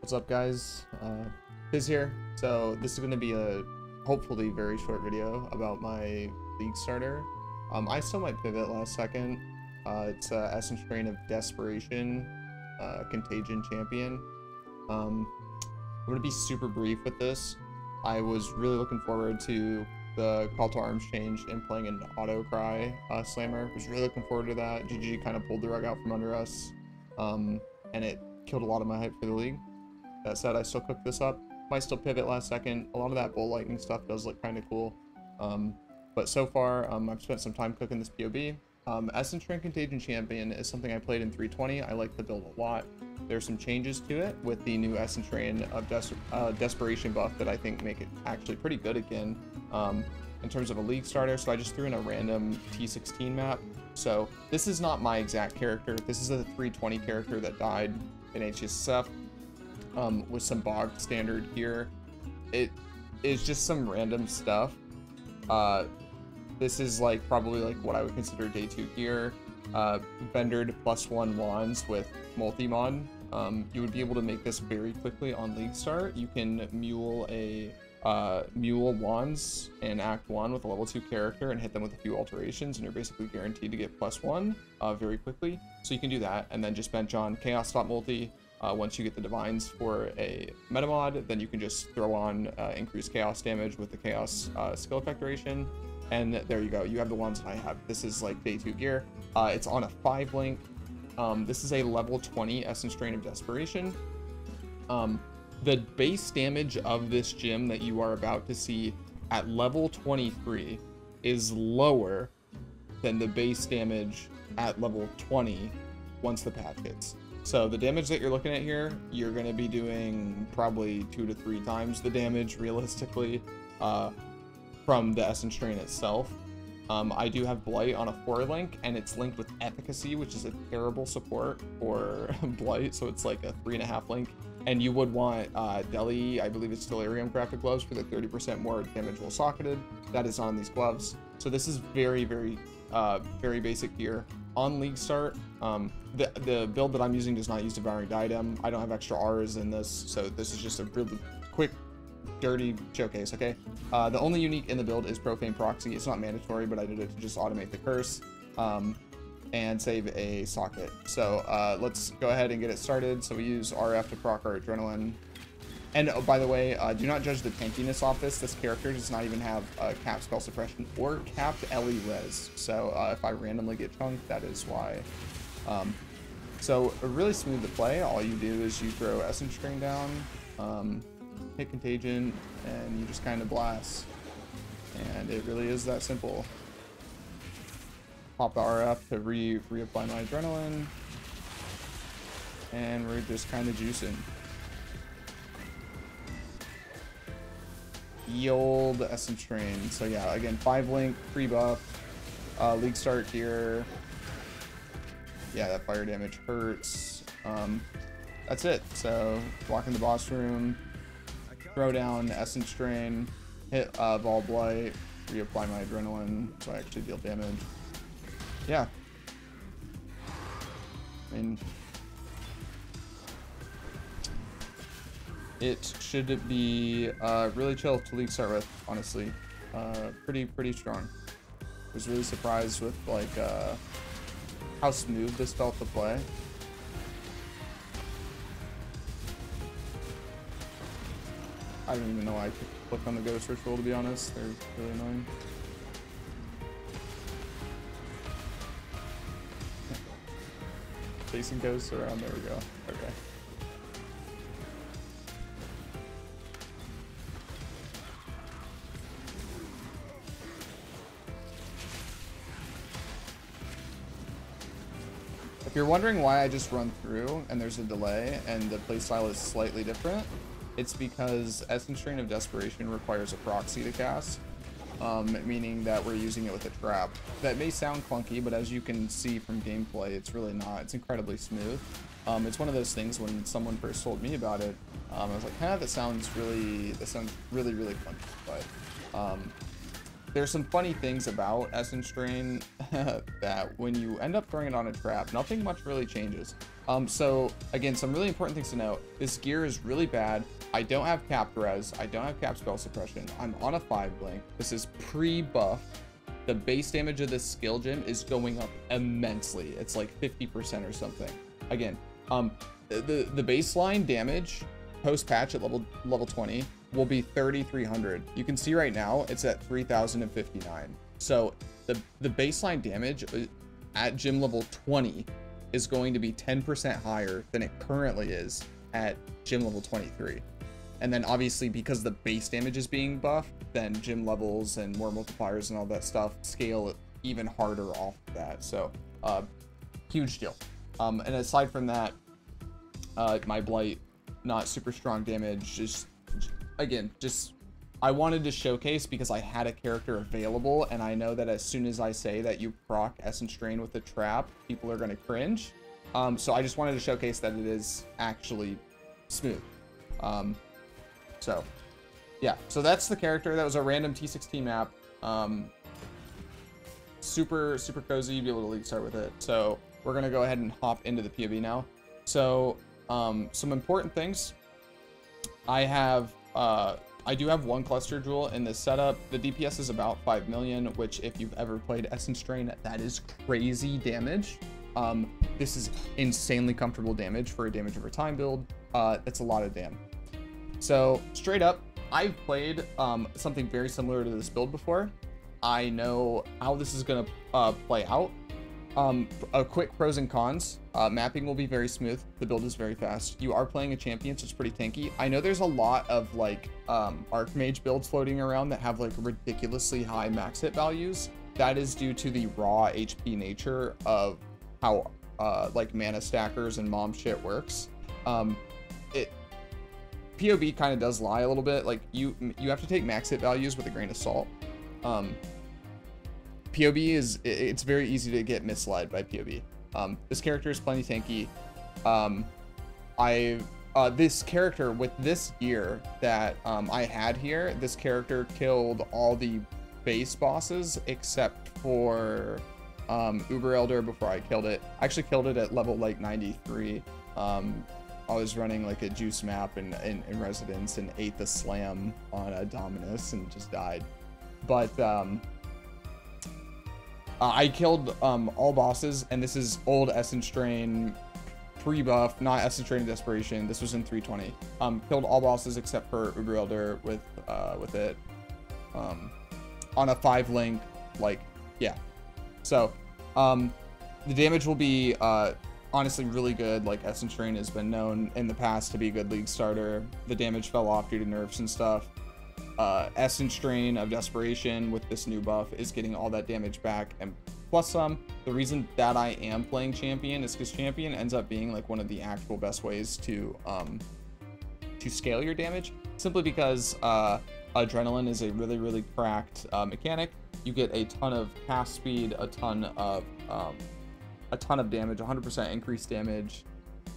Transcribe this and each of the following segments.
What's up, guys? Fizz here. So this is going to be a hopefully very short video about my league starter. I still might pivot last second. It's Essence Strain of Desperation, Contagion Champion. I'm going to be super brief with this. I was really looking forward to the Call to Arms change and playing an auto cry slammer. Was really looking forward to that. GG kind of pulled the rug out from under us, and it killed a lot of my hype for the league. That said, I still cooked this up. Might still pivot last second. A lot of that bull lightning stuff does look kind of cool. But so far, I've spent some time cooking this PoE. Essence Strain Contagion Champion is something I played in 3.20. I like the build a lot. There's some changes to it with the new Essence Strain of Desperation buff that I think make it actually pretty good again in terms of a league starter. So I just threw in a random T16 map. So this is not my exact character. This is a 3.20 character that died in HSF. With some bog standard gear. It is just some random stuff. This is like probably like what I would consider day 2 gear. Vendored +1 wands with multi-mod. You would be able to make this very quickly on league start. You can mule wands in Act 1 with a level 2 character and hit them with a few alterations, and you're basically guaranteed to get +1 very quickly. So you can do that and then just bench on Chaos Stop Multi. Once you get the divines for a meta mod, then you can just throw on increased chaos damage with the chaos skill effect duration, and there you go. You have the ones that I have. This is like day 2 gear. It's on a 5 link. This is a level 20 Essence Strain of Desperation. The base damage of this gym that you are about to see at level 23 is lower than the base damage at level 20 once the patch hits. So the damage that you're looking at here, you're going to be doing probably 2 to 3 times the damage realistically from the Essence Strain itself. I do have Blight on a 4 link, and it's linked with Efficacy, which is a terrible support for Blight, so it's like a 3.5 link. And you would want Deli, I believe it's Delirium graphic gloves for the 30% more damage well socketed. That is on these gloves. So this is very, very basic gear. On league start, the build that I'm using does not use Devouring Diadem. I don't have extra R's in this, so this is just a really quick, dirty showcase, okay? The only unique in the build is Profane Proxy. It's not mandatory, but I did it to just automate the curse and save a socket. So let's go ahead and get it started. So we use RF to proc our Adrenaline. And oh, by the way, do not judge the tankiness off this. This character does not even have capped spell suppression or capped LE res. So if I randomly get chunked, that is why. So really smooth to play. All you do is you throw Essence Strain down, hit Contagion, and you just kind of blast. And it really is that simple. Pop the RF to reapply my Adrenaline. And we're just kind of juicing. Ye old Essence Strain. So yeah, again, 5 link, free buff, league start here. Yeah, that fire damage hurts. That's it. So walk in the boss room, throw down Essence Strain, hit Vol Blight, reapply my Adrenaline so I actually deal damage. Yeah. I mean, it should be really chill to league start with, honestly. Pretty strong. I was really surprised with like how smooth this felt to play. I don't even know why I clicked on the ghost ritual, to be honest. They're really annoying. Chasing ghosts around, there we go. Okay. If you're wondering why I just run through and there's a delay and the playstyle is slightly different, it's because Essence Strain of Desperation requires a proxy to cast, meaning that we're using it with a trap. That may sound clunky, but as you can see from gameplay, it's really not. It's incredibly smooth. It's one of those things when someone first told me about it, I was like, that sounds really clunky, but there's some funny things about Essence Strain that when you end up throwing it on a trap, nothing much really changes. So again, some really important things to note. This gear is really bad. I don't have capped res. I don't have capped spell suppression. I'm on a 5 blink. This is pre-buff. The base damage of this skill gem is going up immensely. It's like 50% or something. Again, the baseline damage post-patch at level 20 will be 3,300. You can see right now it's at 3,059. So the baseline damage at gym level 20 is going to be 10% higher than it currently is at gym level 23. And then obviously because the base damage is being buffed, then gym levels and more multipliers and all that stuff scale even harder off of that. So huge deal. And aside from that, my blight, not super strong damage. Just I wanted to showcase because I had a character available, and I know that as soon as I say that you proc Essence Drain with the trap, people are going to cringe. So I just wanted to showcase that it is actually smooth. So yeah, so that's the character. That was a random T16 map. Super cozy. You'll be able to league start with it. So we're gonna go ahead and hop into the PoE now. So some important things. I do have one cluster jewel in this setup. The DPS is about 5 million, which if you've ever played Essence Drain, that is crazy damage. This is insanely comfortable damage for a damage over time build. It's a lot of damn. So straight up, I've played something very similar to this build before. I know how this is gonna play out. A quick pros and cons. Mapping will be very smooth. The build is very fast. You are playing a champion, so it's pretty tanky. I know there's a lot of like Archmage builds floating around that have like ridiculously high max hit values. That is due to the raw HP nature of how like mana stackers and mom shit works. PoB kind of does lie a little bit. Like you have to take max hit values with a grain of salt. PoB it's very easy to get misled by PoB. This character is plenty tanky. This character with this gear that I had here, this character killed all the base bosses except for Uber Elder before I killed it. I actually killed it at level like 93. I was running like a juice map in Residence and ate the slam on a Dominus and just died. But I killed all bosses, and this is old Essence Drain pre-buff, not Essence Drain Desperation. This was in 320. Killed all bosses except for Uber Elder with it on a 5 link, like, yeah. So the damage will be honestly really good. Like Essence Drain has been known in the past to be a good league starter. The damage fell off due to nerfs and stuff. Essence Drain of Desperation with this new buff is getting all that damage back and plus some. The reason that I am playing Champion is because Champion ends up being like one of the actual best ways to scale your damage, simply because Adrenaline is a really cracked mechanic. You get a ton of cast speed, a ton of damage, 100% increased damage.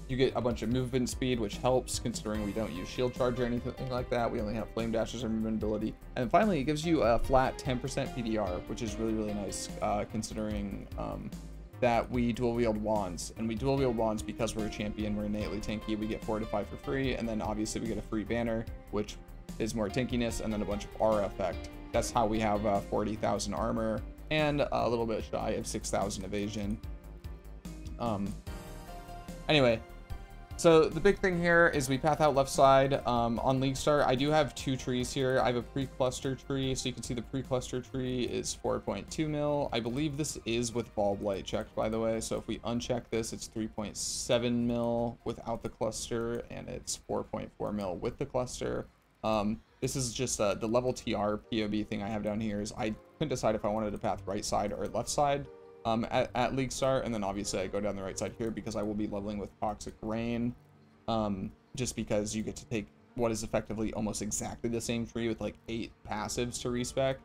You get a bunch of movement speed, which helps considering we don't use shield charge or anything like that. We only have flame dashes or movement ability. And finally, it gives you a flat 10% PDR, which is really nice considering that we dual wield wands. And we dual wield wands because we're a champion, we're innately tanky. We get 4 to 5 for free, and then obviously we get a free banner, which is more tankiness, and then a bunch of aura effect. That's how we have 40,000 armor and a little bit shy of 6,000 evasion. Anyway, so the big thing here is we path out left side. On League Start, I do have 2 trees here. I have a pre-cluster tree, so you can see the pre-cluster tree is 4.2 mil. I believe this is with Ball Blight checked, by the way. So if we uncheck this, it's 3.7 mil without the cluster, and it's 4.4 mil with the cluster. This is just the level TR POB thing I have down here is I couldn't decide if I wanted to path right side or left side. At League Start, and then obviously I go down the right side here because I will be leveling with Toxic Rain, just because you get to take what is effectively almost exactly the same tree with like 8 passives to respec,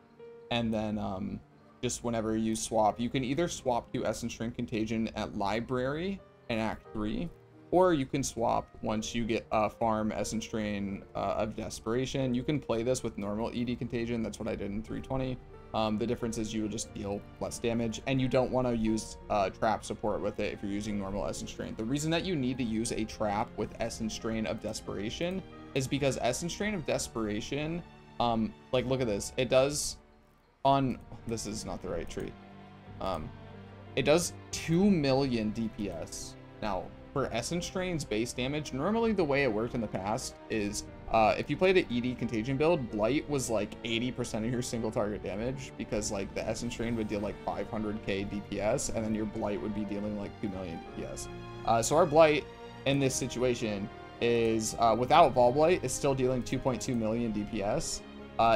and then just whenever you swap, you can either swap to Essence Drain Contagion at Library in Act 3, or you can swap once you get farm Essence Drain of Desperation. You can play this with normal ED Contagion, that's what I did in 320. The difference is you will just deal less damage, and you don't want to use trap support with it if you're using normal Essence Drain. The reason that you need to use a trap with Essence Drain of Desperation is because Essence Drain of Desperation, like look at this, it does on, this is not the right tree. It does 2 million DPS. Now, for Essence Drain's base damage, normally the way it worked in the past is if you played an ED Contagion build, Blight was like 80% of your single target damage, because like the Essence Drain would deal like 500k DPS, and then your Blight would be dealing like 2 million DPS. So our Blight in this situation is, without Vol Blight, is still dealing 2.2 million DPS,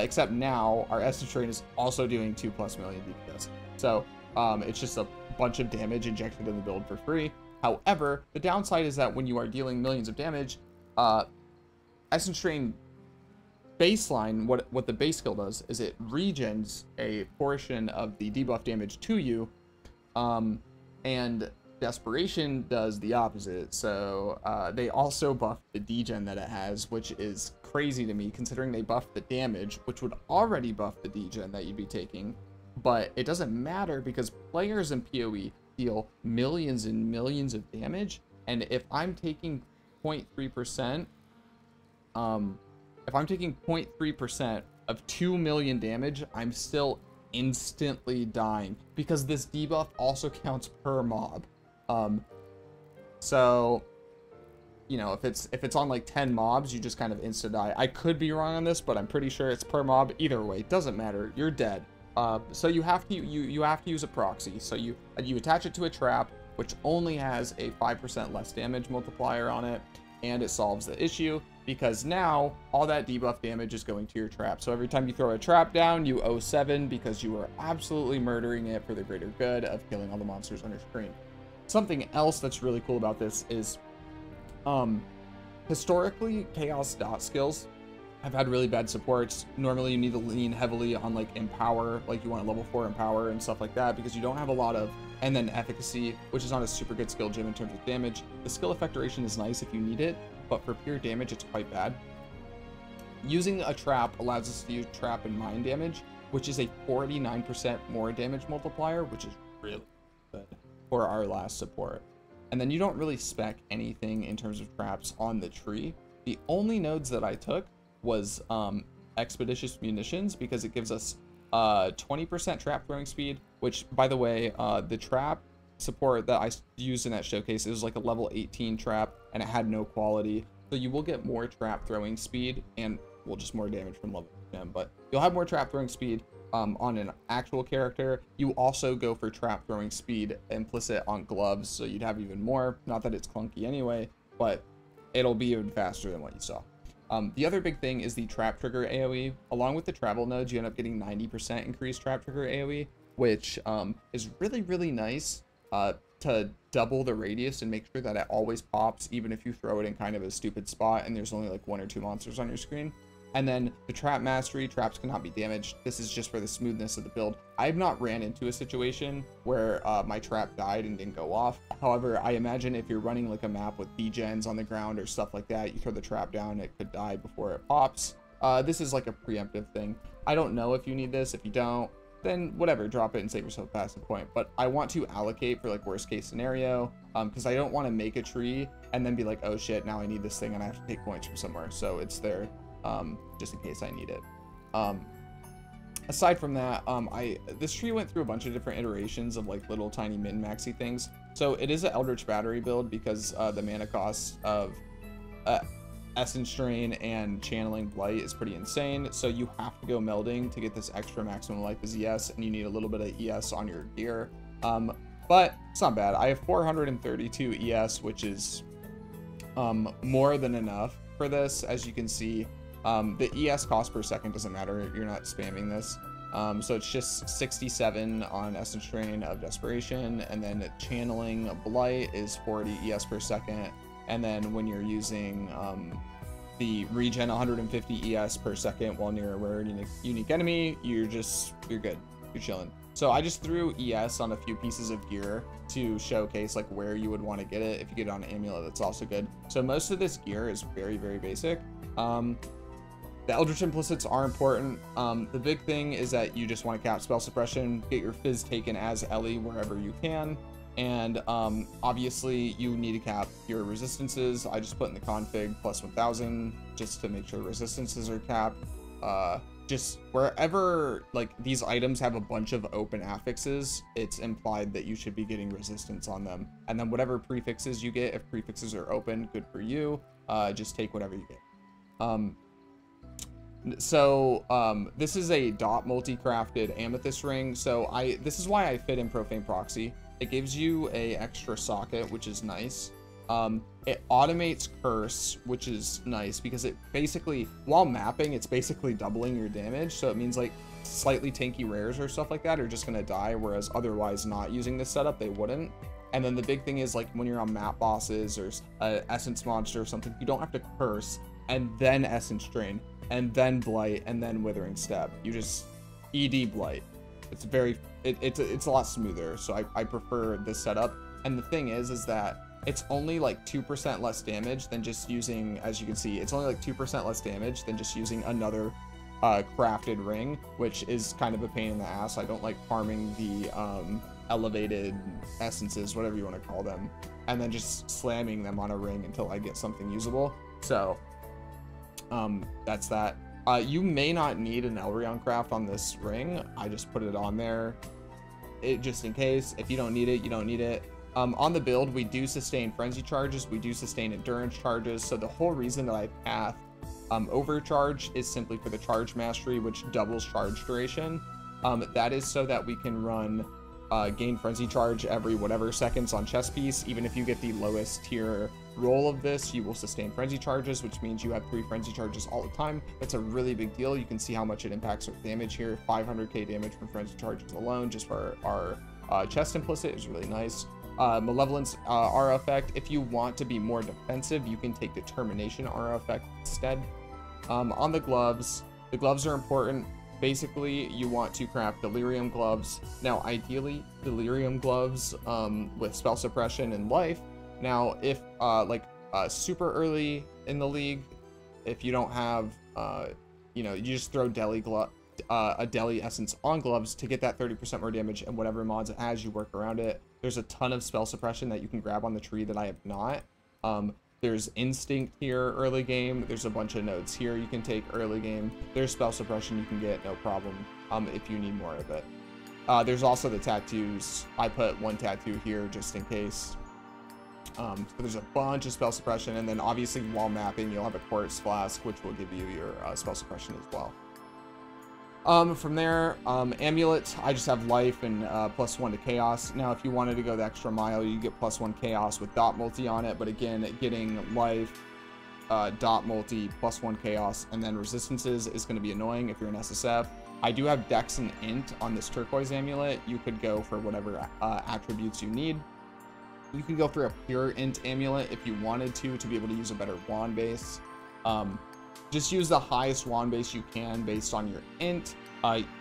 except now our Essence Drain is also doing 2+ million DPS. So it's just a bunch of damage injected in the build for free. However, the downside is that when you are dealing millions of damage, Essence Drain baseline, what the base skill does is it regens a portion of the debuff damage to you, and Desperation does the opposite. So they also buff the degen that it has, which is crazy to me considering they buff the damage, which would already buff the degen that you'd be taking. But it doesn't matter because players in PoE deal millions and millions of damage, and if I'm taking 0.3%, if I'm taking 0.3% of 2 million damage, I'm still instantly dying because this debuff also counts per mob. So you know, if it's on like 10 mobs, you just kind of insta die. I could be wrong on this, but I'm pretty sure it's per mob. Either way, it doesn't matter, you're dead. So you have to use a proxy. So you attach it to a trap, which only has a 5% less damage multiplier on it, and it solves the issue because now all that debuff damage is going to your trap. So every time you throw a trap down, you owe 7 because you are absolutely murdering it for the greater good of killing all the monsters on your screen. Something else that's really cool about this is historically chaos dot skills have had really bad supports. Normally you need to lean heavily on like empower, like you want a level 4 empower and stuff like that, because you don't have a lot of, and then efficacy, which is not a super good skill gem in terms of damage. The skill effectoration is nice if you need it, but for pure damage it's quite bad. Using a trap allows us to use trap and mine damage, which is a 49% more damage multiplier, which is really good for our last support. And then you don't really spec anything in terms of traps on the tree. The only nodes that I took was expeditious munitions, because it gives us 20% trap throwing speed, which by the way, the trap support that I used in that showcase, it was like a level 18 trap and it had no quality. So you will get more trap throwing speed and well, just more damage from level 10, but you'll have more trap throwing speed on an actual character. You also go for trap throwing speed implicit on gloves, so you'd have even more. Not that it's clunky anyway, but it'll be even faster than what you saw. The other big thing is the trap trigger AoE. Along with the travel nodes, you end up getting 90% increased trap trigger AoE, which is really, really nice to double the radius and make sure that it always pops, even if you throw it in kind of a stupid spot and there's only like 1 or 2 monsters on your screen. And then the trap mastery, traps cannot be damaged. This is just for the smoothness of the build. I've not ran into a situation where my trap died and didn't go off. However, I imagine if you're running like a map with degens on the ground or stuff like that, you throw the trap down, it could die before it pops. This is like a preemptive thing. I don't know if you need this. If you don't, then whatever, drop it and save yourself a passive point. But I want to allocate for like worst case scenario, because I don't want to make a tree and then be like, oh shit, now I need this thing and I have to take points from somewhere. So it's there just in case I need it. Aside from that, this tree went through a bunch of different iterations of like little tiny min-maxy things. So it is an Eldritch Battery build because the mana cost of Essence Drain and Channeling Blight is pretty insane. So you have to go melding to get this extra maximum life as ES, and you need a little bit of ES on your gear. But it's not bad. I have 432 ES, which is more than enough for this. As you can see, the ES cost per second doesn't matter. You're not spamming this. So it's just 67 on Essence Drain of Desperation, and then Channeling Blight is 40 ES per second. And then when you're using the regen 150 ES per second while near a rare unique enemy, you're good. You're chilling. So I just threw ES on a few pieces of gear to showcase like where you would want to get it. If you get it on an amulet, that's also good. So most of this gear is very, very basic. The Eldritch Implicits are important. The big thing is that you just want to cap spell suppression, get your Fizz taken as Ellie wherever you can, and obviously you need to cap your resistances. I just put in the config plus 1000 just to make sure resistances are capped. Just wherever like these items have a bunch of open affixes, it's implied that you should be getting resistance on them. And then whatever prefixes you get, if prefixes are open, good for you. Just take whatever you get. This is a dot multi-crafted amethyst ring. So this is why I fit in Profane Proxy. It gives you a extra socket, which is nice. It automates curse, which is nice because it basically, while mapping, it's basically doubling your damage. So it means like slightly tanky rares or stuff like that are just gonna die, whereas otherwise not using this setup, they wouldn't. And then the big thing is like when you're on map bosses or essence monster or something, you don't have to curse and then essence drain and then blight and then withering step. You just ED blight. It's it's a lot smoother. So I prefer this setup. And the thing is that it's only like 2% less damage than just using, as you can see, it's only like 2% less damage than just using another crafted ring, which is kind of a pain in the ass. I don't like farming the elevated essences, whatever you want to call them, and then just slamming them on a ring until I get something usable. So that's that. You may not need an Elrion craft on this ring. I just put it on there just in case. If you don't need it, you don't need it. On the build, we do sustain frenzy charges, we do sustain endurance charges, so the whole reason that I path overcharge is simply for the charge mastery, which doubles charge duration. That is so that we can run gain frenzy charge every whatever seconds on chess piece. Even if you get the lowest tier roll of this, you will sustain frenzy charges, which means you have 3 frenzy charges all the time. That's a really big deal. You can see how much it impacts our damage here. 500k damage from frenzy charges alone just for our chest implicit is really nice. Malevolence aura effect. If you want to be more defensive, you can take determination aura effect instead. On the gloves are important. Basically, you want to craft delirium gloves. Now, ideally, delirium gloves with spell suppression and life. Now, if super early in the league, if you don't have, you just throw a deli essence on gloves to get that 30% more damage, and whatever mods it has, you work around it. There's a ton of spell suppression that you can grab on the tree that I have not. There's instinct here early game. There's a bunch of nodes here you can take early game. There's spell suppression you can get, no problem, if you need more of it. There's also the tattoos. I put one tattoo here just in case. So there's a bunch of spell suppression, and then obviously while mapping, you'll have a quartz flask, which will give you your spell suppression as well. From there, amulet, I just have life and +1 to chaos. Now, if you wanted to go the extra mile, you get +1 chaos with dot multi on it. But again, getting life, dot multi, +1 chaos, and then resistances is going to be annoying if you're an SSF. I do have dex and int on this turquoise amulet. You could go for whatever attributes you need. You can go for a pure int amulet if you wanted to be able to use a better wand base. Just use the highest wand base you can based on your int.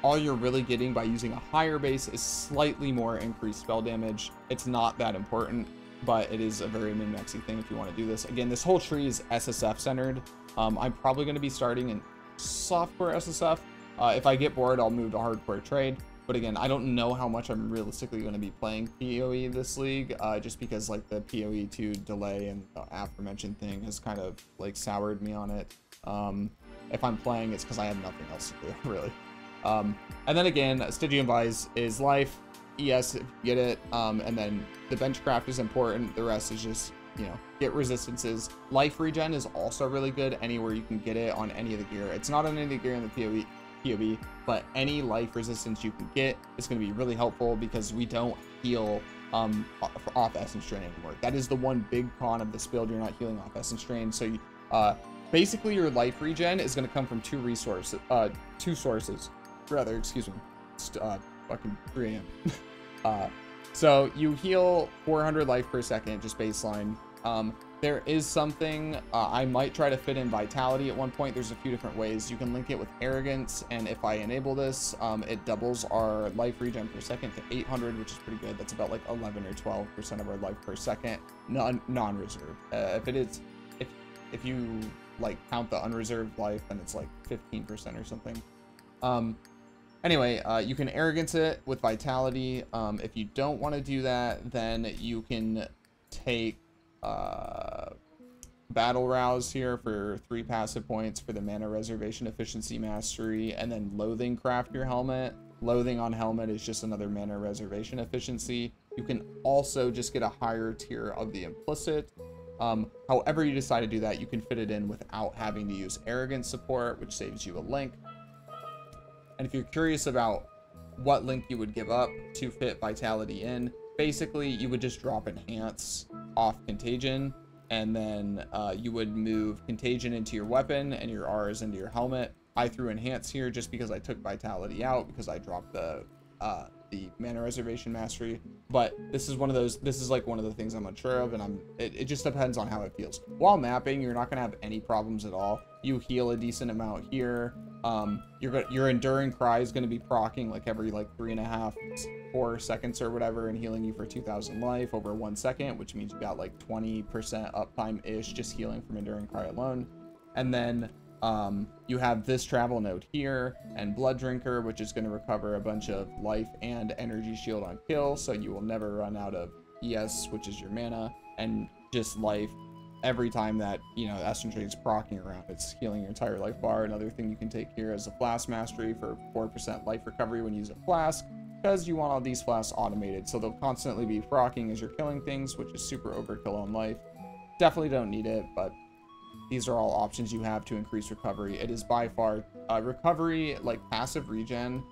All you're really getting by using a higher base is slightly more increased spell damage. It's not that important, but it is a very min-maxy thing if you want to do this. Again, this whole tree is SSF centered. I'm probably going to be starting in softcore SSF. If I get bored, I'll move to hardcore trade. But again, I don't know how much I'm realistically going to be playing PoE this league, just because like the PoE 2 delay and the aforementioned thing has kind of like soured me on it. If I'm playing, it's because I have nothing else to do, really. And then again, Stygian Vise is life, ES if you get it, and then the benchcraft is important. The rest is just, get resistances. Life regen is also really good anywhere you can get it on any of the gear. It's not on any of the gear in the PoE, but any life resistance you can get is going to be really helpful because we don't heal off essence drain anymore. That is the one big con of this build. You're not healing off essence drain, so you, basically your life regen is going to come from two sources rather, excuse me. It's fucking 3 a.m. So you heal 400 life per second, just baseline. There is something, I might try to fit in vitality at one point. There's a few different ways. You can link it with arrogance, and if I enable this, it doubles our life regen per second to 800, which is pretty good. That's about like 11 or 12% of our life per second, non-reserve. If you like count the unreserved life, then it's like 15% or something. Anyway, you can arrogance it with vitality. If you don't want to do that, then you can take battle rouse here for 3 passive points for the mana reservation efficiency mastery, and then loathing craft your helmet. Loathing on helmet is just another mana reservation efficiency. You can also just get a higher tier of the implicit. However you decide to do that, you can fit it in without having to use arrogance support, which saves you a link. And if you're curious about what link you would give up to fit vitality in, basically you would just drop enhance off contagion, and then you would move contagion into your weapon and your R's into your helmet. I threw enhance here just because I took vitality out because I dropped the mana reservation mastery. But this is one of those, this is like one of the things I'm unsure of, and it just depends on how it feels. While mapping, you're not gonna have any problems at all. You heal a decent amount here. Your enduring cry is going to be proccing like every like 3.5, 4 seconds or whatever, and healing you for 2,000 life over 1 second, which means you got like 20% uptime ish just healing from enduring cry alone. And then you have this travel node here and blood drinker, which is going to recover a bunch of life and energy shield on kill, so you will never run out of ES, which is your mana, and just life. Every time that, you know, Aston Trade's proccing around, it's healing your entire life bar. Another thing you can take here is a flask mastery for 4% life recovery when you use a flask, because you want all these flasks automated, so they'll constantly be proccing as you're killing things, which is super overkill on life. Definitely don't need it, but these are all options you have to increase recovery. It is by far recovery, like passive regen,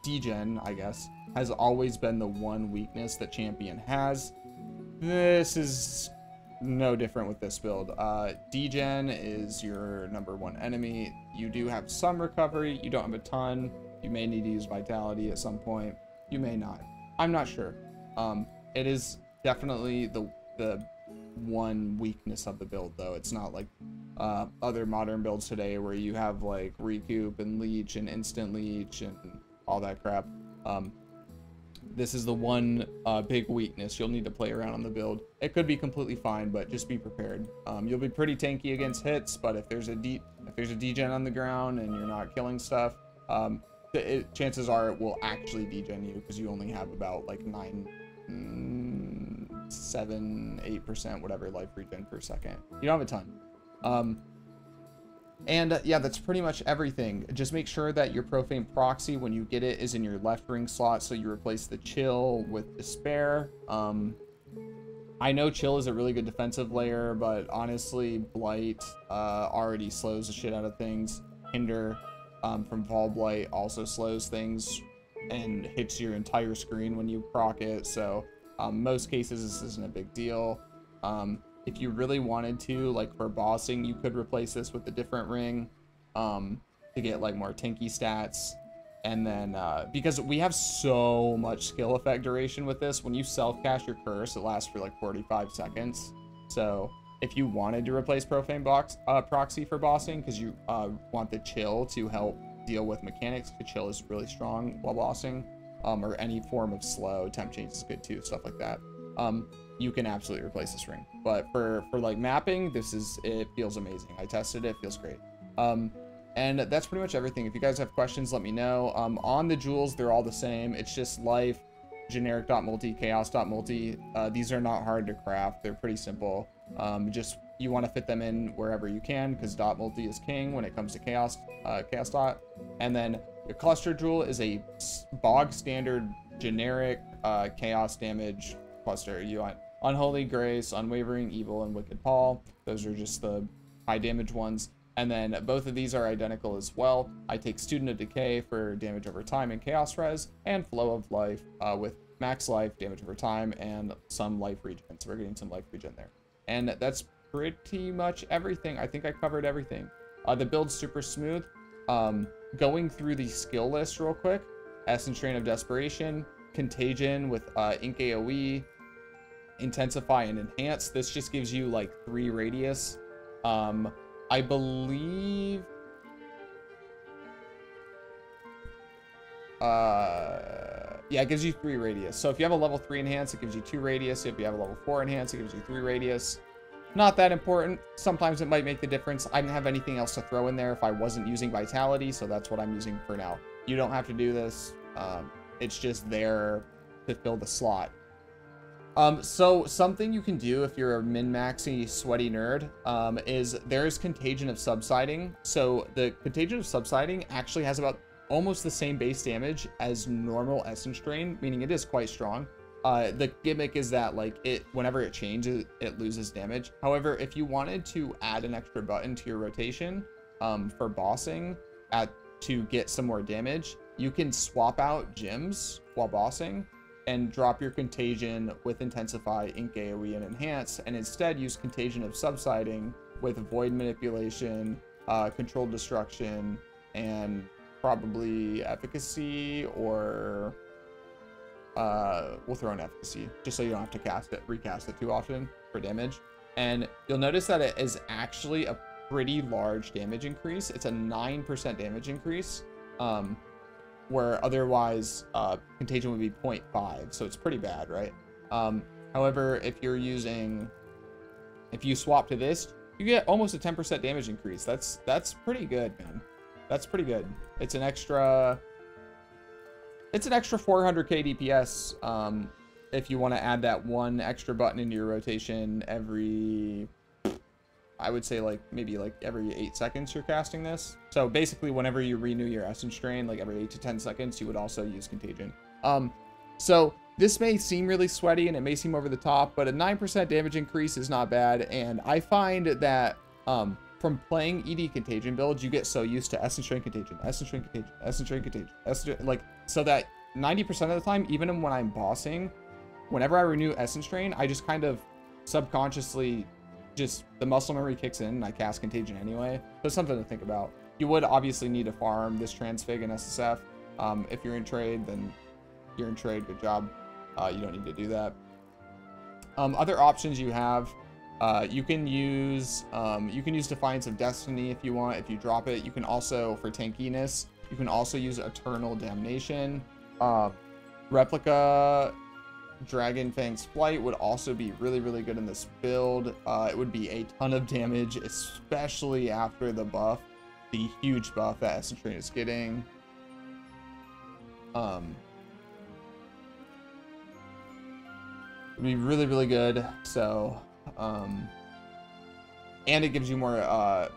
degen, I guess, has always been the one weakness that champion has. This is no different with this build. Degen is your #1 enemy. You do have some recovery. You don't have a ton. You may need to use vitality at some point. You may not. I'm not sure. It is definitely the one weakness of the build, though. It's not like other modern builds today where you have like recoup and leech and instant leech and all that crap. This is the one big weakness. You'll need to play around on the build. It could be completely fine, but just be prepared. You'll be pretty tanky against hits, but if there's a degen on the ground and you're not killing stuff, chances are it will actually degen you, because you only have about like 7-8% whatever life regen per second. You don't have a ton. And yeah, that's pretty much everything. Just make sure that your profane proxy, when you get it, is in your left ring slot, so you replace the chill with despair. I know chill is a really good defensive layer, but honestly, blight already slows the shit out of things. Hinder from Vol Blight also slows things and hits your entire screen when you proc it, so most cases this isn't a big deal. If you really wanted to, like for bossing, you could replace this with a different ring to get like more tanky stats. And then because we have so much skill effect duration with this, when you self-cast your curse, it lasts for like 45 seconds. So if you wanted to replace profane proxy for bossing, because you want the chill to help deal with mechanics, the chill is really strong while bossing, or any form of slow, temp change is good too, stuff like that. You can absolutely replace this ring, but for like mapping, it feels amazing. I tested it, feels great. And that's pretty much everything. If you guys have questions, let me know. On the jewels, they're all the same. It's just life, generic.multi, chaos.multi. These are not hard to craft. They're pretty simple. Just you want to fit them in wherever you can, because .multi is king when it comes to chaos dot. And then the cluster jewel is a bog standard generic chaos damage cluster. You want Unholy Grace, Unwavering Evil, and Wicked Paul. Those are just the high damage ones. And then both of these are identical as well. I take Student of Decay for damage over time and Chaos Res, and Flow of Life with max life, damage over time, and some life regen. So we're getting some life regen there. And that's pretty much everything. I think I covered everything. The build's super smooth. Going through the skill list real quick. Essence Strain of Desperation, Contagion with Ink AoE, Intensify and Enhance. This just gives you like 3 radius. I believe yeah, it gives you 3 radius. So if you have a level 3 enhance, it gives you 2 radius. If you have a level 4 enhance, it gives you 3 radius. Not that important. Sometimes it might make the difference. I didn't have anything else to throw in there if I wasn't using Vitality, so that's what I'm using for now. You don't have to do this. It's just there to fill the slot. So something you can do if you're a min-maxy sweaty nerd is there's Contagion of Subsiding. So the Contagion of Subsiding actually has about almost the same base damage as normal Essence Drain, meaning it is quite strong. The gimmick is that like whenever it changes, it loses damage. However, if you wanted to add an extra button to your rotation for bossing to get some more damage, you can swap out gyms while bossing and drop your Contagion with Intensify, Ink AoE, and Enhance, and instead use Contagion of Subsiding with Void Manipulation, Controlled Destruction, and probably Efficacy, or we'll throw in Efficacy, just so you don't have to recast it too often for damage. And you'll notice that it is actually a pretty large damage increase. It's a 9% damage increase, where otherwise Contagion would be 0.5, so it's pretty bad, right? However, if you swap to this, you get almost a 10% damage increase. That's pretty good, man. That's pretty good. It's an extra 400k DPS if you want to add that one extra button into your rotation every, I would say like maybe like every 8 seconds you're casting this. So basically whenever you renew your Essence Drain, like every 8 to 10 seconds, you would also use Contagion. So this may seem really sweaty and it may seem over the top, but a 9% damage increase is not bad. And I find that from playing ED Contagion builds, you get so used to Essence Drain Contagion, Essence Drain Contagion, Essence Drain Contagion, Essence Drain, like, so that 90% of the time, even when I'm bossing, whenever I renew Essence Drain, I just kind of subconsciously the muscle memory kicks in and I cast Contagion anyway. So it's something to think about. You would obviously need to farm this Transfig and SSF. If you're in trade, then you're in trade, good job. You don't need to do that. Other options you have, you can use Defiance of Destiny if you want. If you drop it, you can also, for tankiness, you can also use Eternal Damnation. Replica Dragon Fang's Flight would also be really, really good in this build. It would be a ton of damage, especially after the buff, the huge buff that Essence Drain is getting. It'd be really, really good. So, and it gives you more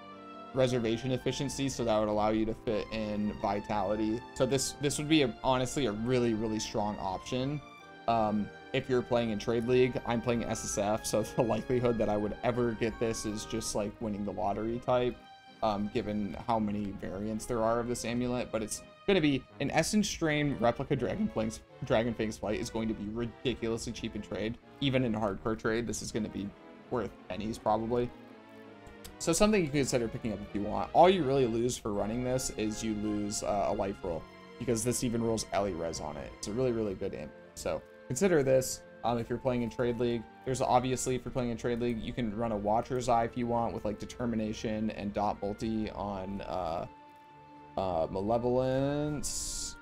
reservation efficiency, so that would allow you to fit in Vitality. So this would be honestly a really, really strong option. If you're playing in Trade League, I'm playing SSF, so the likelihood that I would ever get this is just like winning the lottery type, given how many variants there are of this amulet. But it's going to be an Essence Drain Replica Dragon Fang's Flight is going to be ridiculously cheap in trade. Even in hardcore trade, this is going to be worth pennies probably. So something you can consider picking up if you want. All you really lose for running this is you lose a life roll, because this even rolls Ellie Res on it. It's a really, really good aim. So consider this if you're playing in Trade League. There's obviously, if you're playing in Trade League, you can run a Watcher's Eye if you want with like Determination and Dot Multi on Malevolence.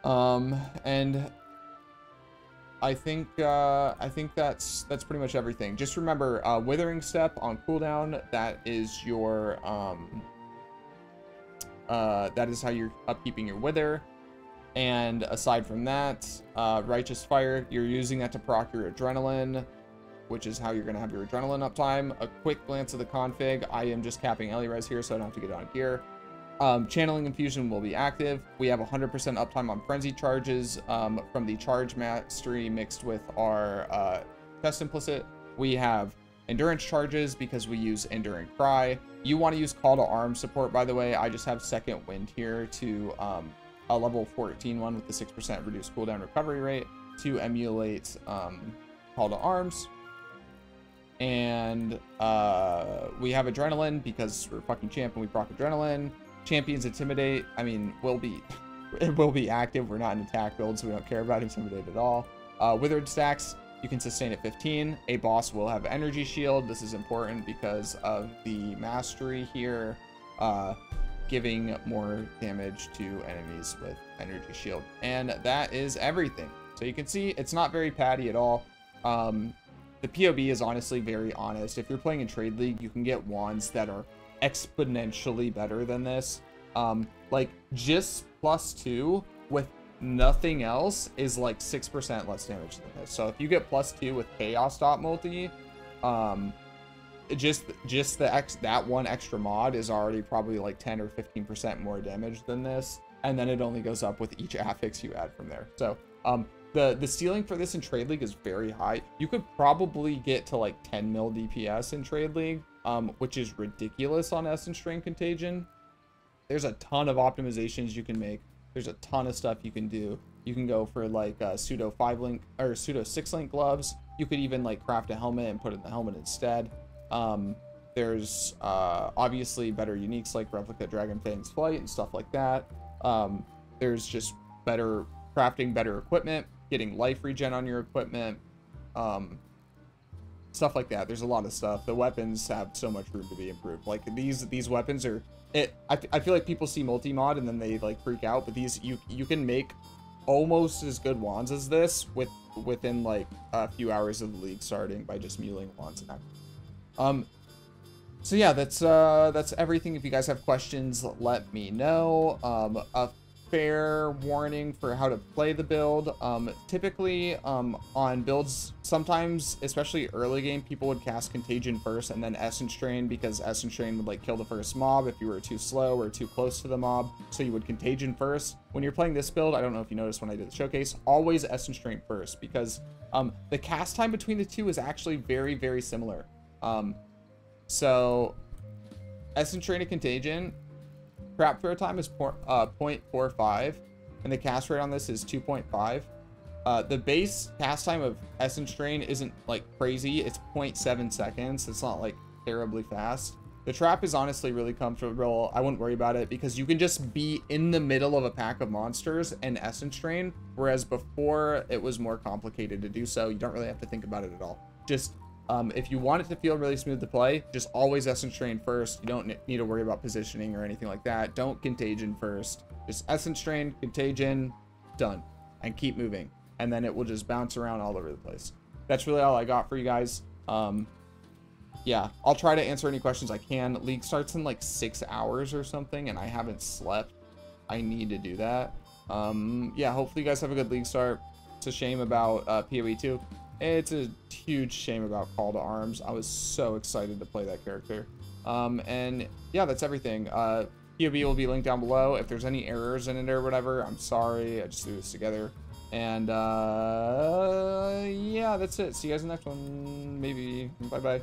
And I think that's pretty much everything. Just remember, Withering Step on cooldown, that is your that is how you're upkeeping your Wither. And aside from that, Righteous Fire, you're using that to proc your Adrenaline, which is how you're going to have your Adrenaline uptime. A quick glance at the config. I am just capping Ellie Res here, so I don't have to get on gear. Channeling Infusion will be active. We have 100% uptime on Frenzy Charges from the Charge Mastery mixed with our Test Implicit. We have Endurance Charges because we use Enduring Cry. You want to use Call to Arms support, by the way. I just have Second Wind here to a level 14 one with the 6% reduced cooldown recovery rate to emulate Call to Arms. And we have Adrenaline because we're fucking champ and we proc Adrenaline. Champions Intimidate, I mean, it will be active. We're not an attack build, so we don't care about Intimidate at all. Withered Stacks, you can sustain at 15. A boss will have Energy Shield. This is important because of the Mastery here, giving more damage to enemies with Energy Shield. And that is everything. So you can see it's not very patty at all. the POB is honestly very honest. If you're playing in Trade League, you can get wands that are exponentially better than this. Like just +2 with nothing else is like 6% less damage than this. So if you get +2 with Chaos Dot multi, just that one extra mod is already probably like 10 or 15% more damage than this, and then it only goes up with each affix you add from there. So the ceiling for this in Trade League is very high. You could probably get to like 10 mil DPS in Trade League, which is ridiculous on Essence Strain Contagion. There's a ton of optimizations you can make. There's a ton of stuff you can do. You can go for like pseudo 5-link or pseudo 6-link gloves. You could even like craft a helmet and put it in the helmet instead. There's obviously better uniques like Replica Dragonfang's Flight and stuff like that. There's just better crafting, better equipment, getting life regen on your equipment, stuff like that. There's a lot of stuff. The weapons have so much room to be improved. Like these weapons are I feel like people see multi-mod and then they like freak out, but these you can make almost as good wands as this within like a few hours of the league starting by just muling wands and so yeah, that's everything. If you guys have questions, let me know. A fair warning for how to play the build. Typically on builds, sometimes especially early game, people would cast Contagion first and then Essence Drain, because Essence Drain would like kill the first mob if you were too slow or too close to the mob, so you would Contagion first. When you're playing this build, I don't know if you noticed when I did the showcase, always Essence Drain first, because the cast time between the two is actually very, very similar. So Essence Drain and Contagion, crap throw time is 0.45, and the cast rate on this is 2.5. The base cast time of Essence Drain isn't like crazy. It's 0.7 seconds. It's not like terribly fast. The trap is honestly really comfortable. I wouldn't worry about it because you can just be in the middle of a pack of monsters and Essence Drain, whereas before it was more complicated to do so. You don't really have to think about it at all. Just if you want it to feel really smooth to play, just always Essence Drain first. You don't need to worry about positioning or anything like that. Don't Contagion first. Just Essence Drain, Contagion, done. And keep moving. And then it will just bounce around all over the place. That's really all I got for you guys. Yeah, I'll try to answer any questions I can. League starts in like 6 hours or something, and I haven't slept. I need to do that. Yeah, hopefully you guys have a good league start. It's a shame about PoE 2. It's a huge shame about Call to Arms. I was so excited to play that character. And yeah, that's everything. POB will be linked down below. If there's any errors in it or whatever, I'm sorry. I just threw this together. And yeah, that's it. See you guys in the next one. Maybe. Bye-bye.